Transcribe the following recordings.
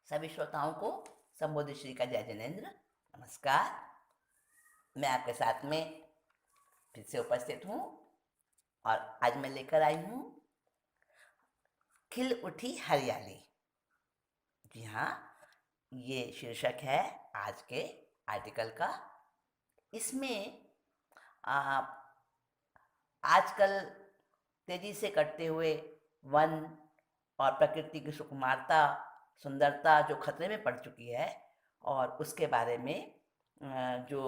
सभी श्रोताओं को संबोधित श्री का जय जिनेन्द्र। नमस्कार। मैं आपके साथ में फिर से उपस्थित हूँ और आज मैं लेकर आई हूँ खिल उठी हरियाली। जी हाँ, ये शीर्षक है आज के आर्टिकल का। इसमें आजकल तेजी से कटते हुए वन और प्रकृति की सुकुमारता, सुंदरता जो खतरे में पड़ चुकी है, और उसके बारे में जो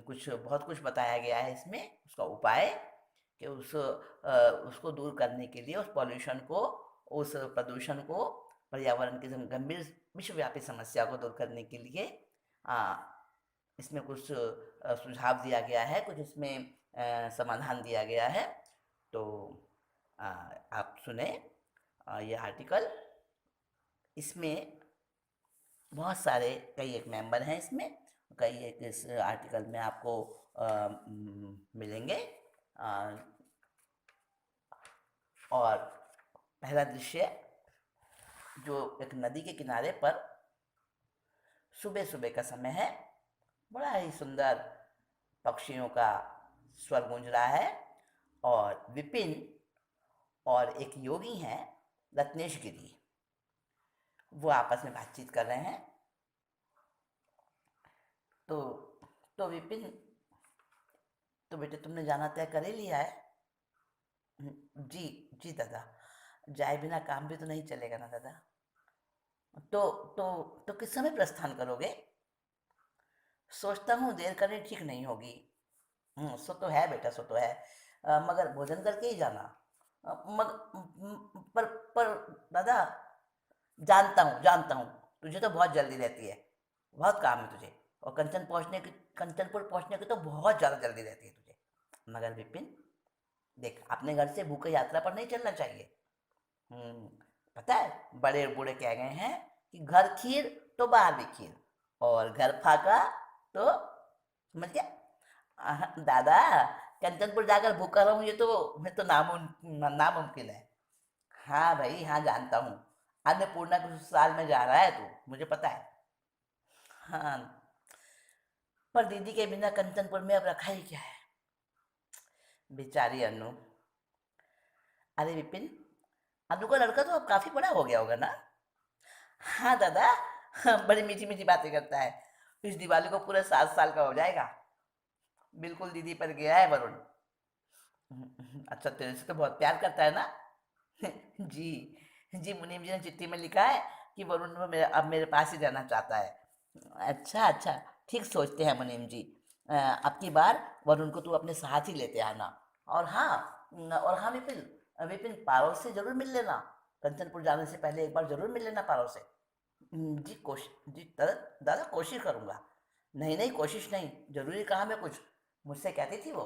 कुछ बहुत कुछ बताया गया है इसमें, उसका उपाय कि उसको दूर करने के लिए, उस पॉल्यूशन को, उस प्रदूषण को, पर्यावरण की गंभीर विश्वव्यापी समस्या को दूर करने के लिए इसमें कुछ सुझाव दिया गया है, कुछ इसमें समाधान दिया गया है। तो आप सुने ये आर्टिकल। इसमें बहुत सारे कई एक मेंबर हैं, इसमें कई एक इस आर्टिकल में आपको मिलेंगे। और पहला दृश्य जो एक नदी के किनारे पर सुबह सुबह का समय है, बड़ा ही सुंदर पक्षियों का स्वर गूंज रहा है, और विपिन और एक योगी हैं रत्नेश गिरी, वो आपस में बातचीत कर रहे हैं। तो विपिन, तो बेटे तुमने जाना तय कर ही लिया है? जी जी दादा, जाए बिना काम भी तो नहीं चलेगा ना दादा। तो तो तो किस समय प्रस्थान करोगे? सोचता हूँ देर करनी ठीक नहीं होगी। सो तो है बेटा, सो तो है, मगर भोजन करके ही जाना। पर दादा, जानता हूँ तुझे तो बहुत जल्दी रहती है, बहुत काम है तुझे, और कंचनपुर पहुंचने की तो बहुत ज़्यादा जल्दी रहती है तुझे। मगर विपिन देख, अपने घर से भूखे यात्रा पर नहीं चलना चाहिए। पता है बड़े बूढ़े कह गए हैं कि घर खीर तो बाहर भी खीर, और घर फाका तो, समझ गया? दादा, कंचनपुर जाकर भूखा रहूं, ये तो मैं तो नामुमकिन है। हाँ भाई हाँ, जानता हूँ, अन्नपूर्णा के ससुराल में जा रहा है तू, मुझे पता है। हाँ, पर दीदी के बिना कंचनपुर में अब रखा ही क्या है, बेचारी अनु। अरे विपिन, अनु का लड़का तो अब काफी बड़ा हो गया होगा ना? हाँ दादा, हाँ, बड़ी मीठी मीठी बातें करता है। इस दिवाली को पूरे 7 साल का हो जाएगा। बिल्कुल दीदी पर गया है वरुण। अच्छा, तेरे से तो बहुत प्यार करता है ना? जी जी, मुनीम जी ने चिट्ठी में लिखा है कि वरुण अब मेरे पास ही रहना चाहता है। अच्छा अच्छा, ठीक सोचते हैं मुनीम जी। अब की बार वरुण को तू अपने साथ ही लेते आना। और हाँ विपिन, विपिन पारो से जरूर मिल लेना। कंचनपुर जाने से पहले एक बार जरूर मिल लेना पारो से। जी जी दादा, दादा कोशिश करूंगा। नहीं नहीं, कोशिश नहीं, जरूरी कहा मैं कुछ, मुझसे कहती थी वो।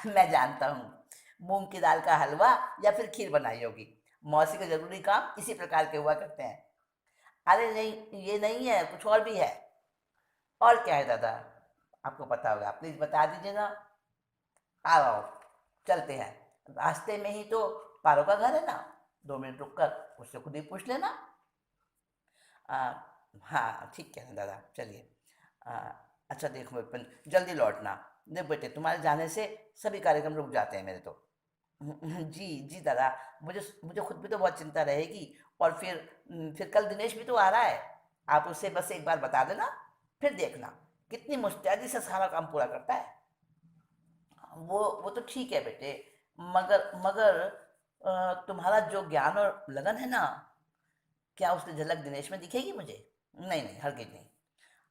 मैं जानता हूँ, मूंग की दाल का हलवा या फिर खीर बनाई होगी। मौसी के जरूरी काम इसी प्रकार के हुआ करते हैं। अरे नहीं, ये नहीं है, कुछ और भी है। और क्या है दादा? आपको पता होगा, प्लीज बता दीजिए ना। आओ चलते हैं, रास्ते में ही तो पारो का घर है ना, 2 मिनट रुक कर उससे खुद ही पूछ लेना। आ, हाँ ठीक है दादा, चलिए। आ, अच्छा देखो विपिन, जल्दी लौटना। देख बेटे, तुम्हारे जाने से सभी कार्यक्रम रुक जाते हैं मेरे तो। जी जी दादा, मुझे मुझे खुद भी तो बहुत चिंता रहेगी। और फिर कल दिनेश भी तो आ रहा है, आप उससे बस एक बार बता देना, फिर देखना कितनी मुस्तैदी से सारा काम पूरा करता है। वो तो ठीक है बेटे, मगर मगर तुम्हारा जो ज्ञान और लगन है ना, क्या उसकी झलक दिनेश में दिखेगी मुझे? नहीं नहीं, हरगिज नहीं।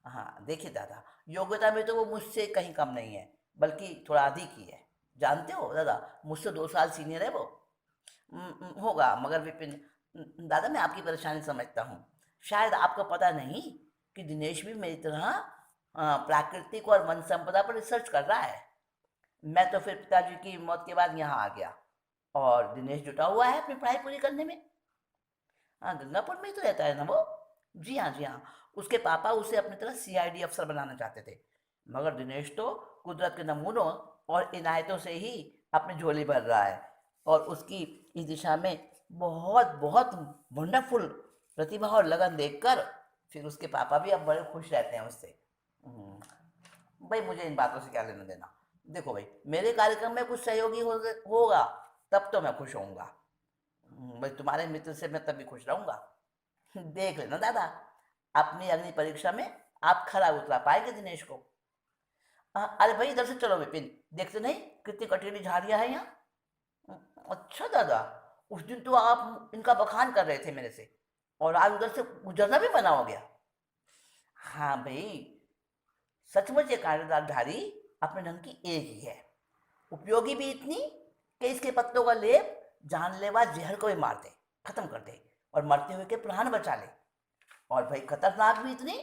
हाँ देखिए दादा, योग्यता में तो वो मुझसे कहीं कम नहीं है, बल्कि थोड़ा अधिक ही है। जानते हो दादा, मुझसे 2 साल सीनियर है वो। होगा, मगर विपिन, दादा मैं आपकी परेशानी समझता हूँ। शायद आपको पता नहीं कि दिनेश भी मेरी तरह प्राकृतिक और वन संपदा पर रिसर्च कर रहा है। मैं तो फिर पिताजी की मौत के बाद यहाँ आ गया, और दिनेश जुटा हुआ है अपनी पढ़ाई पूरी करने में। हाँ, गंगापुर में ही तो रहता है ना वो। जी हाँ जी हाँ, उसके पापा उसे अपनी तरह सीआईडी अफसर बनाना चाहते थे, मगर दिनेश तो कुदरत के नमूनों और इनायतों से ही अपनी झोली भर रहा है, और उसकी इस दिशा में बहुत बहुत वंडरफुल प्रतिभा और लगन देखकर फिर उसके पापा भी अब बड़े खुश रहते हैं उससे। भाई मुझे इन बातों से क्या लेना देना। देखो भाई, मेरे कार्यक्रम में कुछ सहयोगी होगा तब तो मैं खुश होऊंगा। भाई तुम्हारे मित्र से मैं तभी खुश रहूंगा। देख लेना दादा, अपनी अग्नि परीक्षा में आप खरा उतरा पाएंगे दिनेश को। अरे भाई इधर से चलो विपिन, देखते नहीं कितनी कटीली झाड़ियां हैं यहाँ। अच्छा दादा, उस दिन तो आप इनका बखान कर रहे थे मेरे से, और आज उधर से गुजरना भी मना हो गया। हाँ भाई, सचमुच ये कांटेदार झाड़ी अपने ढंग की एक ही है। उपयोगी भी इतनी कि इसके पत्तों का लेप जानलेवा जहर को भी मार दे, खत्म कर दे, और मरते हुए के प्राण बचा ले। और भाई खतरनाक भी इतनी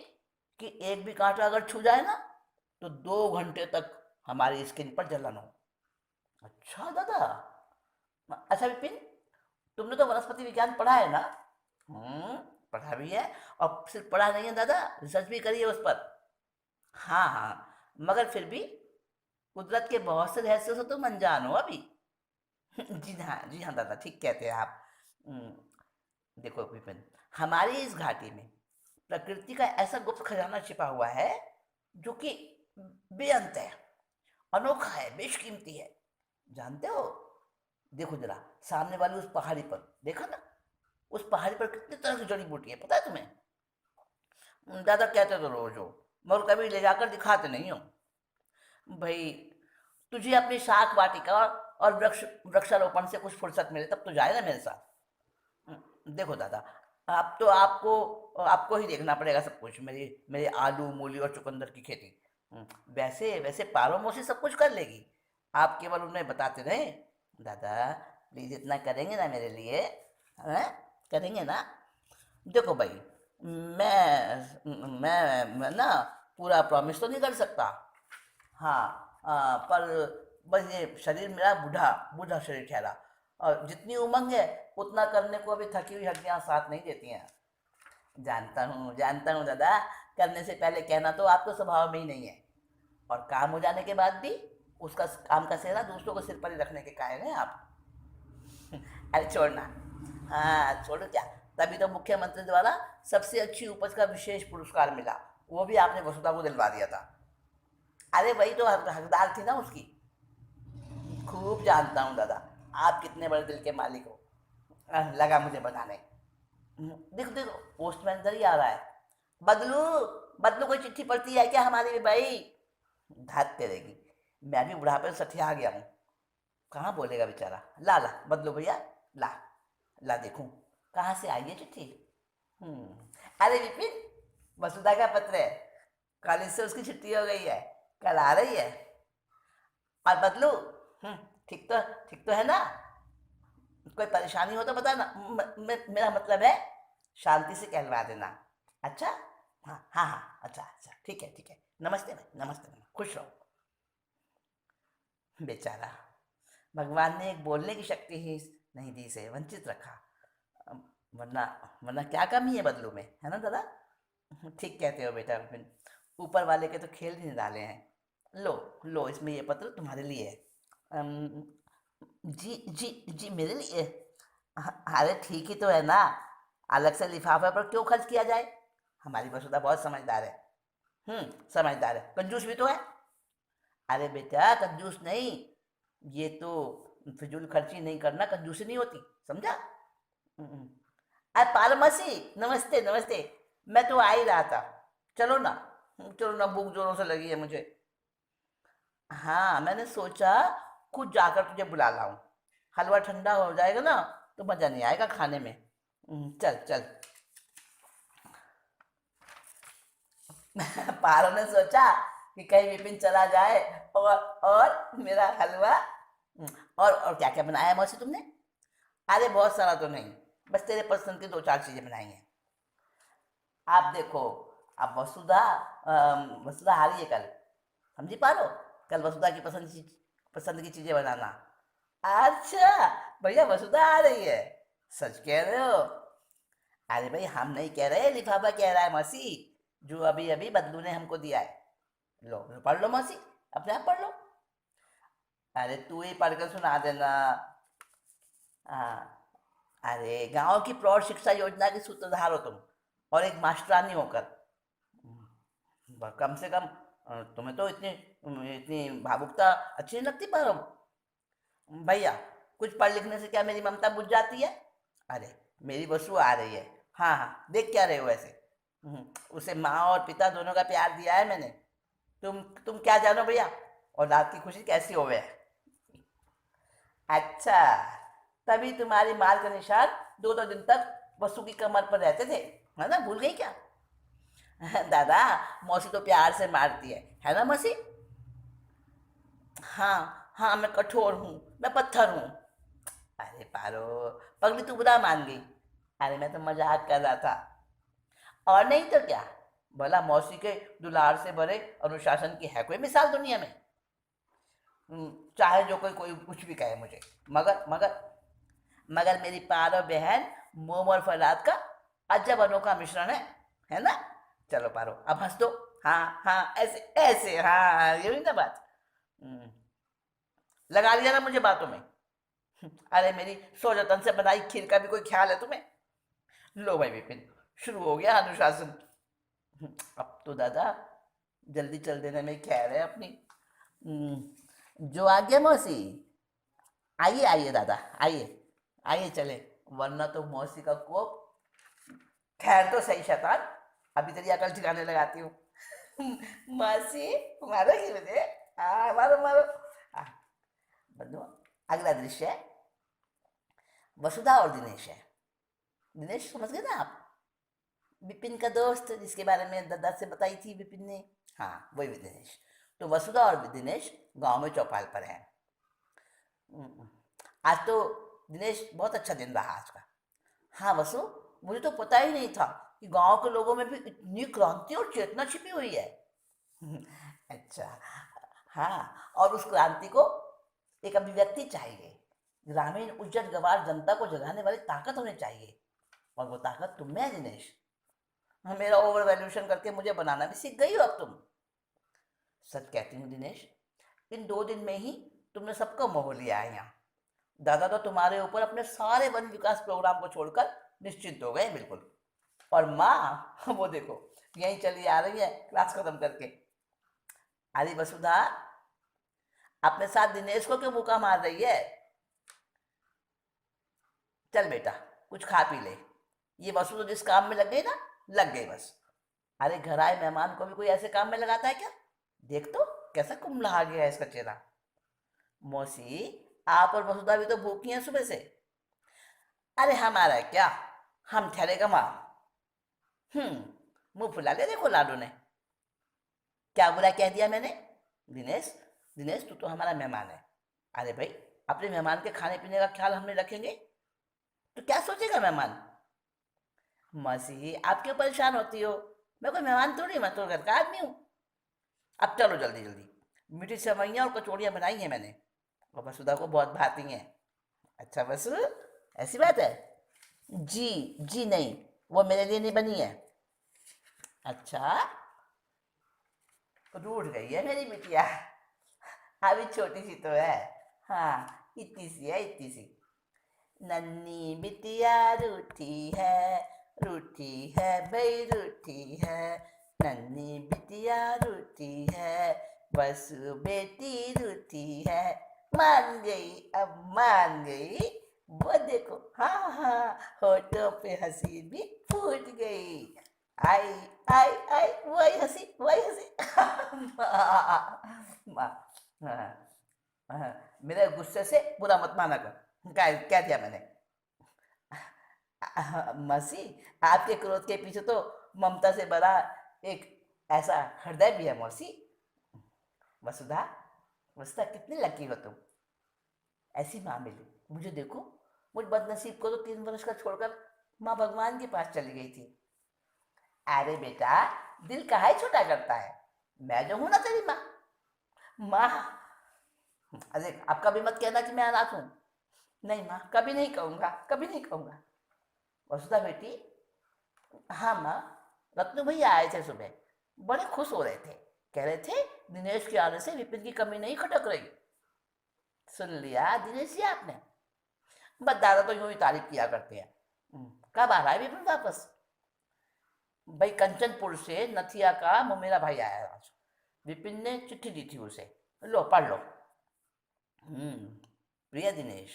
कि एक भी कांटा अगर छू जाए ना तो 2 घंटे तक हमारी स्किन पर जलन हो। अच्छा दादा। अच्छा विपिन, तुमने तो वनस्पति विज्ञान पढ़ा है ना? हम्म, पढ़ा भी है, और सिर्फ पढ़ा नहीं है दादा, रिसर्च भी करी है उस पर। हाँ हाँ, मगर फिर भी कुदरत के बहुत से रहस्यों से तुम अनजान हो अभी। जी हाँ दादा, ठीक कहते हैं आप। देखो विपिन, हमारी इस घाटी में प्रकृति का ऐसा गुप्त खजाना छिपा हुआ है जो कि बेअंत है, अनोखा है, बेशकीमती है। जानते हो? देखो जरा, सामने वाली उस पहाड़ी पर देखा ना, उस पहाड़ी पर कितने तरह की जड़ी बूटी है, पता है तुम्हें? दादा कहते तो रोज हो, मगर कभी ले जाकर दिखाते नहीं हो। भाई तुझे अपनी शाख वाटिका और वृक्षारोपण से कुछ फुर्सत मिले तब तो जाए ना मेरे साथ। देखो दादा, आप तो आपको आपको ही देखना पड़ेगा सब कुछ, मेरी मेरे आलू मूली और चुकंदर की खेती। वैसे वैसे पारो मौसी सब कुछ कर लेगी, आप केवल उन्हें बताते रहे। दादा प्लीज इतना करेंगे ना मेरे लिए, हैं? करेंगे ना? देखो भाई, मैं ना पूरा प्रॉमिस तो नहीं कर सकता। हाँ, पर बस ये शरीर मेरा बूढ़ा बूढ़ा शरीर ठहरा, और जितनी उमंग है उतना करने को अभी थकी हुई हड्डियां साथ नहीं देती हैं। जानता हूँ दादा, करने से पहले कहना तो आपको स्वभाव में ही नहीं है, और काम हो जाने के बाद भी उसका काम का सेहरा दूसरों को सिर पर ही रखने के कायल हैं आप। अरे छोड़ना, हाँ छोड़ो क्या, तभी तो मुख्यमंत्री द्वारा सबसे अच्छी उपज का विशेष पुरस्कार मिला, वो भी आपने वसुधा को दिलवा दिया था। अरे वही तो हकदार थी ना उसकी। खूब जानता हूँ दादा, आप कितने बड़े दिल के मालिक हो। लगा मुझे बताने। देखो देखो, पोस्टमैन इधर ही आ रहा है। बदलू, बदलू कोई चिट्ठी पड़ती है क्या हमारी भी भाई? धात तेरेगी, मैं भी बुढ़ापे से सठिया गया हूँ, कहाँ बोलेगा बेचारा। ला ला बदलू भैया, ला ला देखूं कहाँ से आई है चिट्ठी। अरे विपिन, वसुधा का पत्र है, कल इससे उसकी छुट्टी हो गई है, कल आ रही है। और बदलू, ठीक तो ठीक तो है ना? कोई परेशानी हो तो बताना, मेरा मतलब है शांति से कहलवा देना। अच्छा, हाँ हाँ हाँ, अच्छा अच्छा, ठीक है, नमस्ते भाई, नमस्ते नमस्ते, खुश रहो। बेचारा, भगवान ने एक बोलने की शक्ति ही नहीं दी, से वंचित रखा। अम, वरना वरना क्या कमी है बदलू में, है ना दादा? ठीक कहते हो बेटा विपिन, ऊपर वाले के तो खेल ही निराले हैं। लो लो, इसमें ये पत्र तुम्हारे लिए है। अम, जी जी जी, मेरे लिए? अरे ठीक ही तो है ना, अलग से लिफाफे पर क्यों खर्च किया जाए? हमारी वसुधा बहुत समझदार है। समझदार है, कंजूस भी तो है। अरे बेटा कंजूस नहीं, ये तो फिजूल खर्ची नहीं करना कंजूसी नहीं होती, समझा? हम्म। अरे पारमसी, नमस्ते नमस्ते, मैं तो आ ही रहा था। चलो ना, चलो ना, भूख जोरों से लगी है मुझे। हाँ मैंने सोचा खुद जाकर तुझे बुला लाऊं, हलवा ठंडा हो जाएगा ना तो मजा नहीं आएगा खाने में। चल चल। पारो ने सोचा कि कहीं विपिन चला जाए, और मेरा हलवा। और क्या क्या बनाया है मौसी तुमने? अरे बहुत सारा तो नहीं, बस तेरे पसंद की 2-4 चीजें बनाई हैं। आप देखो, अब वसुधा आ रही है कल, समझी पा लो, कल वसुधा की पसंद की चीजें बनाना। अच्छा, भैया वसुधा आ रही है, सच कह रहे हो? अरे भाई हम नहीं कह रहे, लिफाफा कह रहा है मौसी, जो अभी अभी बदलू ने हमको दिया है। लो पढ़ लो मौसी, अपने आप पढ़ लो। अरे तू ही पढ़ कर सुना देना। हाँ, अरे गांव की प्रौढ़ शिक्षा योजना की सूत्रधार हो तुम, और एक मास्टरानी होकर। कम से कम तुम्हें तो इतनी इतनी भावुकता अच्छी नहीं लगती, पर भैया कुछ पढ़ लिखने से क्या मेरी ममता बुझ जाती है? अरे मेरी बसु आ रही है। हाँ हाँ, देख क्या रहे हो ऐसे? उसे माँ और पिता दोनों का प्यार दिया है मैंने। तुम क्या जानो भैया, और रात की खुशी कैसी होवे है। अच्छा, तभी तुम्हारी मार का निशान दो दो दिन तक वसु की कमर पर रहते थे, है ना? भूल गई क्या? दादा, मौसी तो प्यार से मारती है ना मौसी? हाँ हाँ, मैं कठोर हूँ, मैं पत्थर हूँ। अरे पारो, पगली तू बुरा मान गई। अरे मैं तो मजाक कर रहा था, और नहीं तो क्या। भला मौसी के दुलार से भरे अनुशासन की है कोई मिसाल दुनिया में? चाहे जो कोई कोई कुछ भी कहे मुझे, मगर मगर मगर मेरी पारो बहन मोम और फराद का अजब अनोखा मिश्रण है ना? चलो पारो, अब हंस दो। हाँ हाँ, ऐसे ऐसे, हाँ ये हुई ना बात। हम्म, लगा लिया ना मुझे बातों में। अरे मेरी सौ जतन से बनाई खीर का भी कोई ख्याल है तुम्हें? लो भाई विपिन, शुरू हो गया अनुशासन। अब तो दादा जल्दी चल देने में खैर है अपनी। जो आ गया मौसी। आइए आइए दादा, आइए आइए चले, वरना तो मौसी का कोप। खैर तो सही शैतान, अभी तेरी अकल ठिकाने लगाती हूँ। मौसी, मारो कि मुझे? मारो मारो। आ, बंधु, अगला दृश्य है, वसुधा और दिनेश है। दिनेश समझ गए ना आप? विपिन का दोस्त जिसके बारे में दादा से बताई थी विपिन ने। हाँ, वही दिनेश। तो वसुधा और दिनेश गांव में चौपाल पर हैं। आज तो दिनेश बहुत अच्छा दिन रहा आज का। हाँ वसु, मुझे तो पता ही नहीं था कि गांव के लोगों में भी इतनी क्रांति और चेतना छिपी हुई है। अच्छा, हाँ, और उस क्रांति को एक अभिव्यक्ति चाहिए। ग्रामीण उज्जड गवार जनता को जगाने वाली ताकत होनी चाहिए, और वो ताकत तुम में है दिनेश। हाँ, मेरा ओवर वैल्यूएशन करके मुझे बनाना भी सीख गई हो अब तुम। सच कहती हूँ दिनेश, इन 2 दिन में ही तुमने सबको मोह लिया है यहाँ। दादा तो तुम्हारे ऊपर अपने सारे वन विकास प्रोग्राम को छोड़कर निश्चिंत हो गए बिल्कुल। और माँ, वो देखो, यहीं चली आ रही है क्लास खत्म करके। अरे वसुधा, अपने साथ दिनेश को क्यों मुका मार रही है? चल बेटा, कुछ खा पी ले। ये वसु तो जिस काम में लग गई ना, लग गई बस। अरे घर आए मेहमान को भी कोई ऐसे काम में लगाता है क्या? देख तो, कैसा कुम्हला गया है इसका चेहरा। मौसी, आप और वसुधा भी तो भूखी हैं सुबह से। अरे हमारा क्या, हम ठहरे कमा। मुंह फुला ले देखो लाडो ने। क्या बुरा कह दिया मैंने? दिनेश, दिनेश तू तो हमारा मेहमान है। अरे भाई, अपने मेहमान के खाने पीने का ख्याल हम नहीं रखेंगे तो क्या सोचेगा मेहमान? मौसी, आप क्यों परेशान होती हो? मैं कोई मेहमान थोड़ी, मैं तो घर का आदमी हूँ। अब चलो जल्दी जल्दी, मीठी सेवइयाँ और कचौड़ियाँ बनाई हैं मैंने, और वसुधा को बहुत भाती हैं। अच्छा वसु, ऐसी बात है? जी, जी नहीं, वो मेरे लिए नहीं बनी है। अच्छा, रूठ गई है मेरी बिटिया। अभी छोटी सी तो है। हाँ, इतनी सी है, इतनी सी। नन्ही बिटिया रूठी है भाई रूठी है। नन्ही बिटिया रूठी है, बस बेटी रूठी है। मान गई, अब मान गई। वो देखो, हाँ हाँ, होठों पे हंसी भी फूट गई। आई आई आई, वही हंसी, वही हंसी। माँ, हाँ, हाँ, मेरे गुस्से से बुरा मत माना कर। क्या दिया मैंने? मसी, आपके क्रोध के पीछे तो ममता से भरा एक ऐसा हृदय भी है मौसी। वसुधा, वसुधा कितनी लकी हो तुम, ऐसी माँ मिली। मुझे देखो, मुझ बदनसीब को तो 3 वर्ष का छोड़कर माँ भगवान के पास चली गई थी। अरे बेटा, दिल काहे छोटा करता है? मैं जो हूं ना तेरी माँ। माँ, अरे अब कभी मत कहना कि मैं अनाथ हूँ। नहीं माँ, कभी नहीं कहूँगा, कभी नहीं कहूँगा। वसुधा बेटी, हाँ माँ, रत्नू भैया आए थे सुबह, बड़े खुश हो रहे थे। कह रहे थे दिनेश के आने से विपिन की कमी नहीं खटक रही। सुन लिया दिनेश जी आपने? बस दादा तो यूं ही तारीफ किया करते हैं। कब आ रहा है विपिन वापस? भाई कंचनपुर से नथिया का मेरा भाई आया है आज। विपिन ने चिट्ठी दी थी उसे, लो पढ़ लो। प्रिय दिनेश,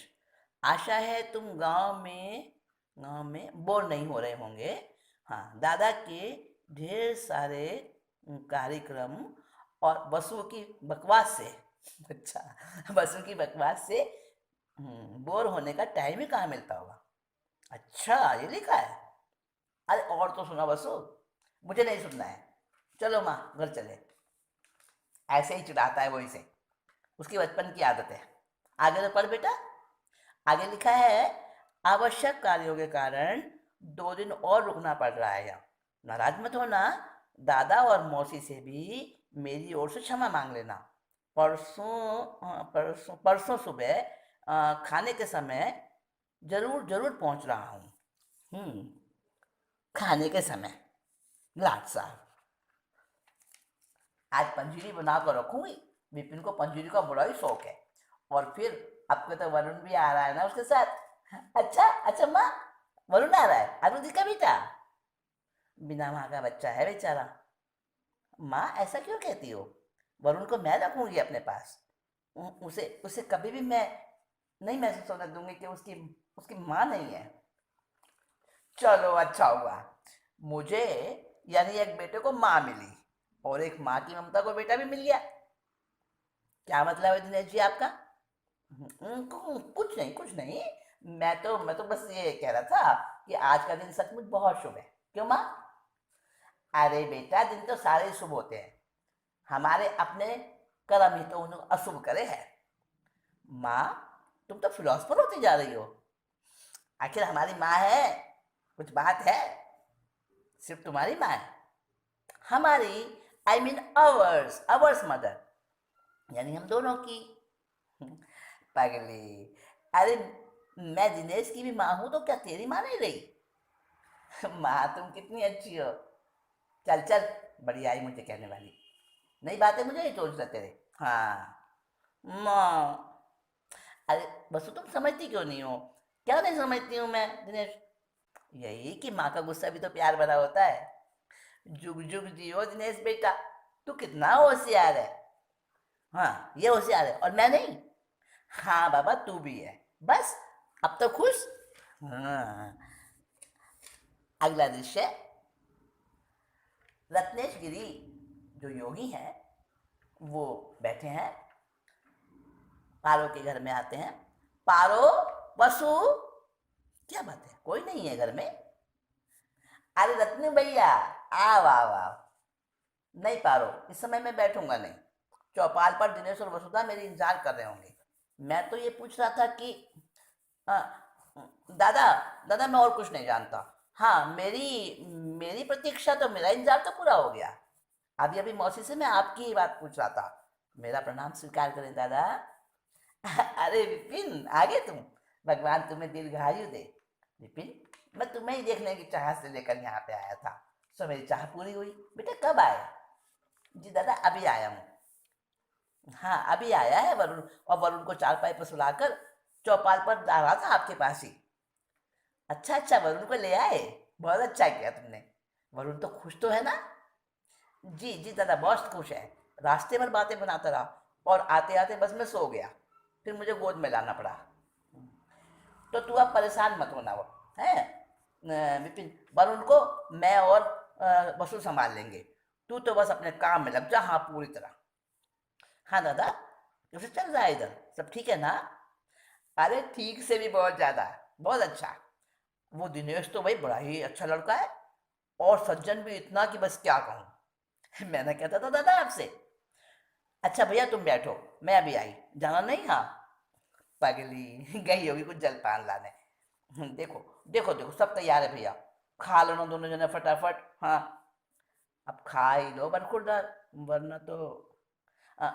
आशा है तुम गांव में बोर नहीं हो रहे होंगे। हाँ, दादा के ढेर सारे कार्यक्रम और बसों की बकवास से अच्छा, बसों की बकवास से बोर होने का टाइम ही कहाँ मिलता होगा। अच्छा, ये लिखा है। अरे और तो सुना बसु, मुझे नहीं सुनना है। चलो माँ घर चले। ऐसे ही चिढ़ाता है वो इसे, उसकी बचपन की आदत है। आगे तो पढ़ बेटा। आगे लिखा है, आवश्यक कार्यों के कारण 2 दिन और रुकना पड़ रहा है यहाँ। नाराज मत होना, दादा और मौसी से भी मेरी ओर से क्षमा मांग लेना। परसों परसों सुबह खाने के समय जरूर जरूर पहुंच रहा हूँ। हम्म खाने के समय लाट साहब, आज पंजीरी बना कर रखूंगी। विपिन को पंजीरी का बड़ा ही शौक है। और फिर आपके तो वरुण भी आ रहा है ना उसके साथ। अच्छा अच्छा माँ, वरुण आ रहा है? अरुण जी का बेटा? बिना माँ का बच्चा है बेचारा। माँ ऐसा क्यों कहती हो? वरुण को मैं रखूंगी अपने पास। उसे उसे कभी भी मैं नहीं महसूस होने दूंगी कि उसकी उसकी माँ नहीं है। चलो अच्छा हुआ, मुझे यानी एक बेटे को माँ मिली और एक माँ की ममता को बेटा भी मिल गया। क्या मतलब है दिनेश जी आपका? कुछ नहीं कुछ नहीं। मैं तो बस ये कह रहा था कि आज का दिन सचमुच बहुत शुभ है। क्यों माँ? अरे बेटा, दिन तो सारे शुभ होते हैं, हमारे अपने कर्म ही तो उन्हें अशुभ करे है। माँ, तुम तो फिलोसफर होती जा रही हो। आखिर हमारी माँ है, कुछ बात है? सिर्फ तुम्हारी माँ है? हमारी, I mean ours ours mother, यानी हम दोनों की। पगली, अरे मैं दिनेश की भी माँ हूं, तो क्या तेरी माँ नहीं रही? माँ तुम कितनी अच्छी हो। चल चल, बड़ी आई मुझे कहने वाली। नई बातें मुझे ही सोचते तेरे। हाँ माँ। अरे बस तुम समझती क्यों नहीं हो? क्या नहीं समझती हूँ मैं दिनेश? यही कि माँ का गुस्सा भी तो प्यार भरा होता है। जुग जुग जियो दिनेश बेटा, तू कितना होशियार है। हाँ, ये होशियार है और मैं नहीं। हाँ बाबा, तू भी है। बस, अब तो खुश। हाँ। अगला दृश्य, रत्नेश गिरी जो योगी हैं वो बैठे हैं, पारो के घर में आते हैं। पारो, वसु, क्या बात है, कोई नहीं है घर में? अरे रत्न भैया, आओ आओ आओ। नहीं पारो, इस समय मैं बैठूंगा नहीं। चौपाल पर दिनेश और वसुधा मेरी इंतजार कर रहे होंगे। मैं तो ये पूछ रहा था कि आ, दादा, दादा मैं और कुछ नहीं जानता। हाँ, मेरी मेरी प्रतीक्षा तो, मेरा इंतजार तो पूरा हो गया। अभी अभी मौसी से मैं आपकी ही बात पूछ रहा था। मेरा प्रणाम स्वीकार करें दादा। अरे विपिन, आ गए तुम? भगवान तुम्हें दीर्घायु दे। विपिन, मैं तुम्हें ही देखने की चाह से लेकर यहाँ पे आया था। सो मेरी चाह पूरी हुई। बेटा कब आए? जी दादा, अभी आया हूँ। हाँ, अभी आया है वरुण, और वरुण को चारपाई पर सुलाकर चौपाल पर जा रहा था आपके पास ही। अच्छा अच्छा, वरुण को ले आए। बहुत अच्छा किया तुमने। वरुण तो खुश तो है ना? जी जी दादा, बहुत खुश है। रास्ते भर बातें बनाता रहा और आते आते बस में सो गया। फिर मुझे गोद में लाना पड़ा। तो तू अब परेशान मत होना, वो है विपिन, वरुण को मैं और वसु संभाल लेंगे। तू तो बस अपने काम में लग जा। हाँ, पूरी तरह। हाँ दादा, कैसे चल रहा है इधर? सब ठीक है ना? अरे ठीक से भी बहुत ज्यादा, बहुत अच्छा। वो दिनेश तो भाई बड़ा ही अच्छा लड़का है, और सज्जन भी इतना कि बस क्या कहूँ। मैंने कहता था दादा आपसे। अच्छा भैया तुम बैठो, मैं अभी आई। जाना नहीं? हाँ। पगली गई होगी कुछ जलपान लाने। देखो देखो देखो, सब तैयार है भैया। खा लो ना दोनों जने फटाफट। हाँ, अब खा ही लो बरखुरदार, वरना तो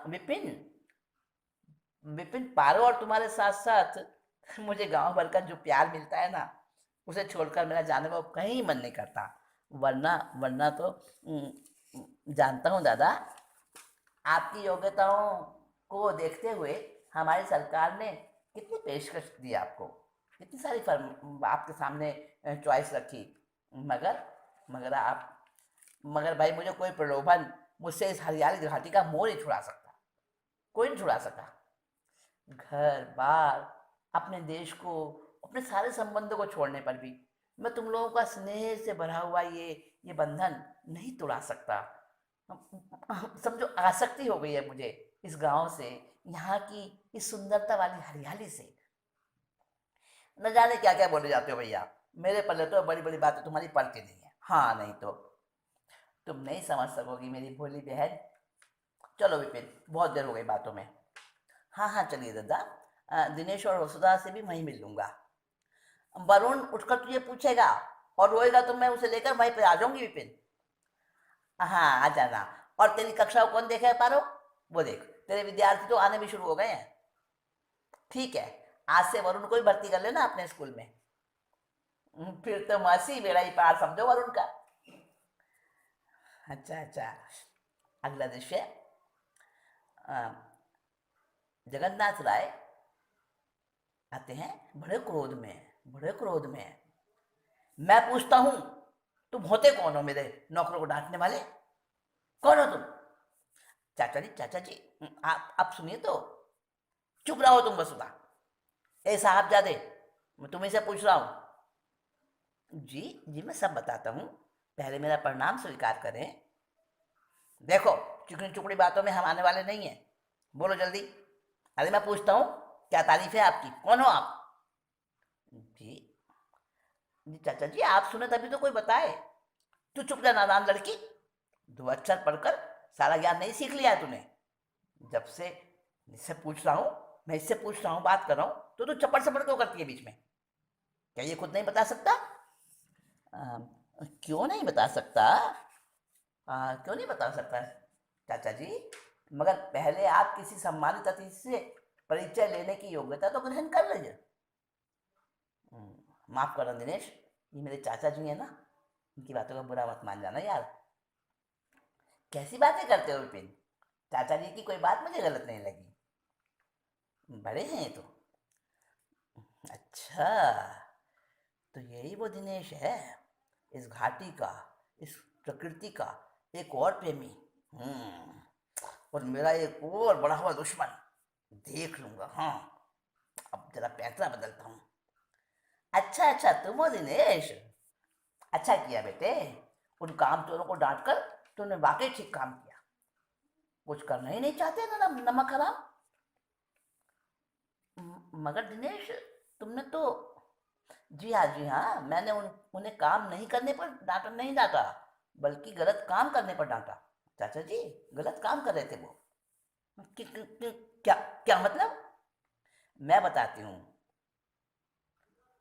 विपिन, विपिन पारो और तुम्हारे साथ साथ मुझे गांव भर का जो प्यार मिलता है ना, उसे छोड़कर मेरा जाने में कहीं मन नहीं करता। वरना वरना तो जानता हूँ दादा, आपकी योग्यताओं को देखते हुए हमारी सरकार ने कितनी पेशकश दी आपको। इतनी सारी फर्म आपके सामने चॉइस रखी, मगर मगर आप मगर भाई मुझे कोई प्रलोभन मुझसे इस हरियाली घाटी का मोह नहीं छुड़ा सकता, कोई नहीं छुड़ा सका। घर बार, अपने देश को, अपने सारे संबंधों को छोड़ने पर भी मैं तुम लोगों का स्नेह से भरा हुआ ये बंधन नहीं तोड़ा सकता। समझो आसक्ति हो गई है मुझे इस गांव से, यहाँ की इस सुंदरता वाली हरियाली से। न जाने क्या क्या बोले जाते हो भैया, मेरे पल्ले तो बड़ी बड़ी बातें तुम्हारी पड़ती नहीं है। हाँ नहीं तो तुम नहीं समझ सकोगी मेरी भोली बहन। चलो विपिन, बहुत देर हो गई बातों में। हाँ हाँ चलिए दादा, दिनेश और वसुधा से भी वहीं मिल लूंगा। वरुण उठकर तुझे पूछेगा और रोएगा तो मैं उसे लेकर वहीं पे आ जाऊंगी विपिन। हाँ आ जाना। और तेरी कक्षा को कौन देखेगा पारो, वो देख तेरे विद्यार्थी तो आने भी शुरू हो गए हैं। ठीक है, आज से वरुण को ही भर्ती कर लेना अपने स्कूल में। फिर तो मसी बेड़ा ही पार समझो वरुण का। अच्छा अच्छा। अगला दृश्य, अ, जगन्नाथ राय आते हैं, बड़े क्रोध में, बड़े क्रोध में। मैं पूछता हूं, तुम होते कौन हो मेरे नौकरों को डांटने वाले? कौन हो तुम? चाचा जी, चाचा जी, आप सुनिए तो। चुप रहो तुम वसुधा। ए साहबजादे, मैं तुम्हें से पूछ रहा हूं। जी जी मैं सब बताता हूँ, पहले मेरा प्रणाम स्वीकार करें। देखो, चिकनी चुपड़ी बातों में हम आने वाले नहीं हैं, बोलो जल्दी। अरे मैं पूछता हूँ, क्या तारीफ है आपकी, कौन हो आप? जी जी चाचा जी, आप सुने तभी तो कोई बताए। तू चुप जा नादान लड़की, दो अक्षर पढ़कर सारा ज्ञान नहीं सीख लिया है तूने। जब से इससे पूछ रहा हूँ, मैं इससे पूछ रहा हूँ, बात कर रहा हूँ, तो तू चप्पड़ चप्पड़ क्यों करती है बीच में? क्या ये खुद नहीं बता सकता? क्यों नहीं बता सकता? क्यों नहीं बता सकता चाचा जी? मगर पहले आप किसी सम्मानित अतिथि से परिचय लेने की योग्यता तो ग्रहण कर लीजिए। माफ करना दिनेश, ये मेरे चाचा जी हैं ना, इनकी बातों का बुरा मत मान जाना यार। कैसी बातें करते हो विपिन, चाचा जी की कोई बात मुझे गलत नहीं लगी, बड़े हैं ये तो। अच्छा, तो यही वो दिनेश है, इस घाटी का, इस प्रकृति का एक और प्रेमी। और मेरा एक और बड़ा हुआ दुश्मन, देख लूंगा। हाँ, अब जरा पैंतरा बदलता हूँ। अच्छा अच्छा, तुम हो दिनेश। अच्छा किया बेटे, उन काम चोरों को डांट कर तुमने वाकई ठीक काम किया। कुछ करना ही नहीं चाहते ना नमक हराम। मगर दिनेश, तुमने तो, जी हाँ जी हाँ, मैंने उन्हें काम नहीं करने पर डांटा नहीं डांटा, बल्कि गलत काम करने पर डांटा। चाचा जी, गलत काम कर रहे थे वो। क्या क्या मतलब? मैं बताती हूँ।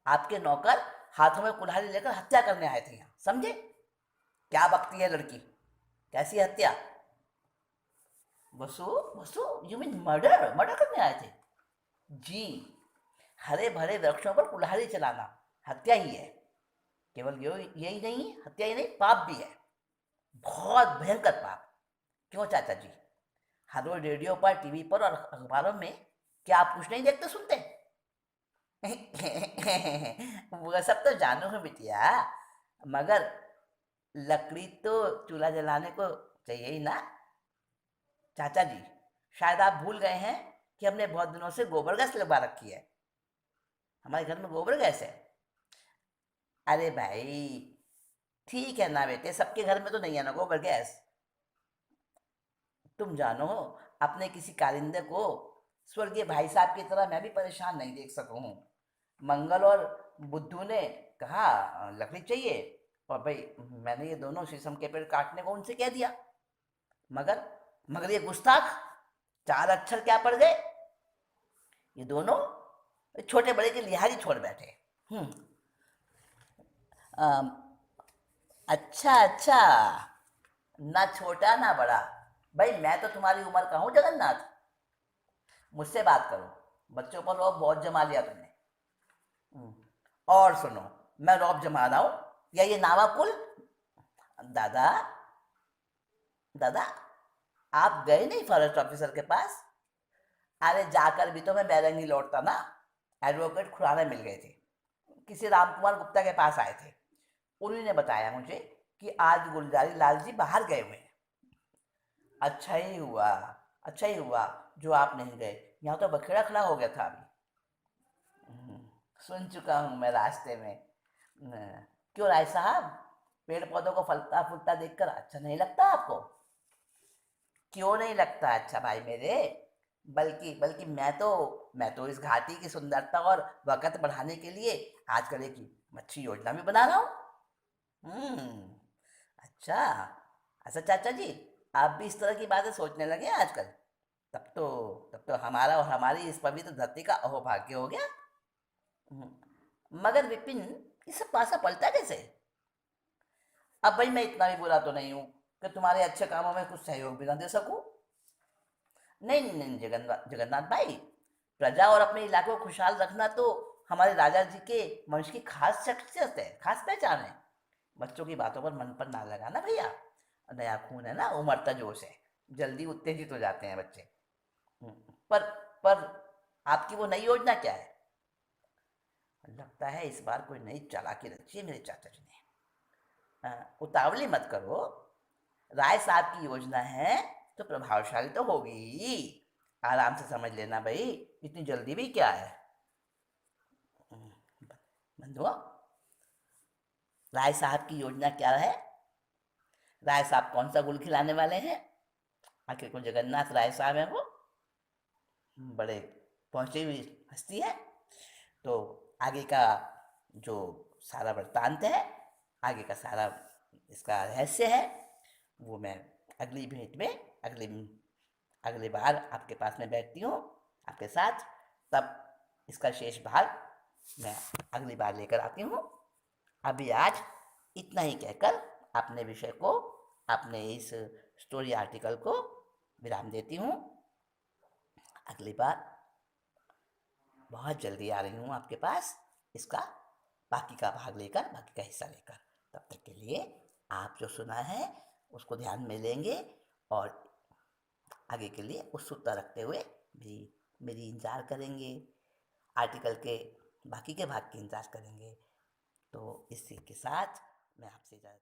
आपके नौकर हाथों में कुल्हाड़ी लेकर हत्या करने आए थे यहाँ, समझे? क्या बकती है लड़की, कैसी हत्या? वसु, वसु, यू मीन मर्डर, मर्डर करने आए थे? जी, हरे भरे वृक्षों पर कुल्हाड़ी चलाना हत्या ही है। केवल यही नहीं, हत्या ही नहीं, पाप भी है, बहुत भयंकर पाप। क्यों चाचा जी, हर रोज रेडियो पर, टीवी पर और अखबारों में क्या आप कुछ नहीं देखते सुनते? वो सब तो जानू हूँ बिटिया, मगर लकड़ी तो चूल्हा जलाने को चाहिए ही ना। चाचा जी, शायद आप भूल गए हैं कि हमने बहुत दिनों से गोबर गैस लगवा रखी है, हमारे घर में गोबर गैस है। अरे भाई, ठीक है ना बेटे, सबके घर में तो नहीं है ना गोबर गैस। तुम जानो, अपने किसी कारिंदे को स्वर्गीय भाई साहब की तरह मैं भी परेशान नहीं देख सकूं हूँ। मंगल और बुद्धू ने कहा लकड़ी चाहिए, और भाई मैंने ये दोनों शीशम के पेड़ काटने को उनसे कह दिया। मगर मगर ये गुस्ताख चार अक्षर क्या पड़ गए, ये दोनों छोटे बड़े की लिहाज ही छोड़ बैठे। हम्म। अम, अच्छा अच्छा, ना छोटा ना बड़ा, भाई मैं तो तुम्हारी उम्र का हूँ जगन्नाथ, मुझसे बात करो। बच्चों पर रौब बहुत जमा लिया तुमने। हम्म, और सुनो, मैं रौब जमा रहा हूँ या ये नावाकुल? दादा, दादा, आप गए नहीं फॉरेस्ट ऑफिसर के पास? अरे जाकर भी तो मैं बैरंगी लौटता ना, एडवोकेट खुराना मिल गए थे। किसी रामकुमार गुप्ता के पास आए थे। उन्हीं ने बताया मुझे कि आज गुलजारी लाल जी बाहर गए हुए हैं। अच्छा ही हुआ, अच्छा ही हुआ जो आप नहीं गए, यहाँ तो बखेड़ा खड़ा हो गया था अभी। हम्म, सुन चुका हूँ मैं रास्ते में। क्यों राय साहब, पेड़ पौधों को फलता फूलता देखकर अच्छा नहीं लगता आपको? क्यों नहीं लगता अच्छा भाई मेरे? बल्कि बल्कि मैं तो इस घाटी की सुंदरता और वक़्त बढ़ाने के लिए आजकल एक अच्छी योजना भी बना रहा हूँ। हम्म, अच्छा। अच्छा चाचा जी, आप भी इस तरह की बातें सोचने लगे हैं आजकल? तब तो तब तो हमारा और हमारी इस पवित्र धरती का अहोभाग्य हो गया। मगर विपिन, ये सब पासा पलटा कैसे? अब भाई मैं इतना भी बुरा तो नहीं हूँ कि तुम्हारे अच्छे कामों में कुछ सहयोग भी ना दे सकूं। नहीं नहीं नहीं, जगन्नाथ जगन्नाथ भाई, प्रजा और अपने इलाके को खुशहाल रखना तो हमारे राजा जी के वंश की खास शख्सियत है, खास पहचान है। बच्चों की बातों पर मन पर ना लगाना भैया। नया खून है ना, उमड़ता जोश है, जल्दी उत्तेजित हो जाते हैं बच्चे। हम्म, पर पर आपकी वो नई योजना क्या है? लगता है इस बार कोई नई चालाकी रची है मेरे चाचा जी ने। उतावली मत करो, राय साहब की योजना है तो प्रभावशाली तो होगी ही। आराम से समझ लेना भाई, इतनी जल्दी भी क्या है। बंधुआ, राय साहब की योजना क्या है? राय साहब कौन सा गुल खिलाने वाले हैं? आखिर को जगन्नाथ राय साहब हैं वो, बड़े पहुंची हुई हस्ती है। तो आगे का जो सारा वृत्तांत है, आगे का सारा इसका रहस्य है, वो मैं अगली भेंट में, अगली अगली बार आपके पास में बैठती हूँ आपके साथ, तब इसका शेष भाग मैं अगली बार लेकर आती हूँ। अभी आज इतना ही कहकर अपने विषय को, अपने इस स्टोरी आर्टिकल को विराम देती हूँ। अगली बार बहुत जल्दी आ रही हूँ आपके पास, इसका बाकी का भाग लेकर, बाकी का हिस्सा लेकर। तब तक के लिए आप जो सुना है उसको ध्यान में लेंगे और आगे के लिए उत्सुकता रखते हुए भी मेरी इंतज़ार करेंगे, आर्टिकल के बाकी के भाग की इंतज़ार करेंगे। तो इसी के साथ मैं आपसे इजाज़त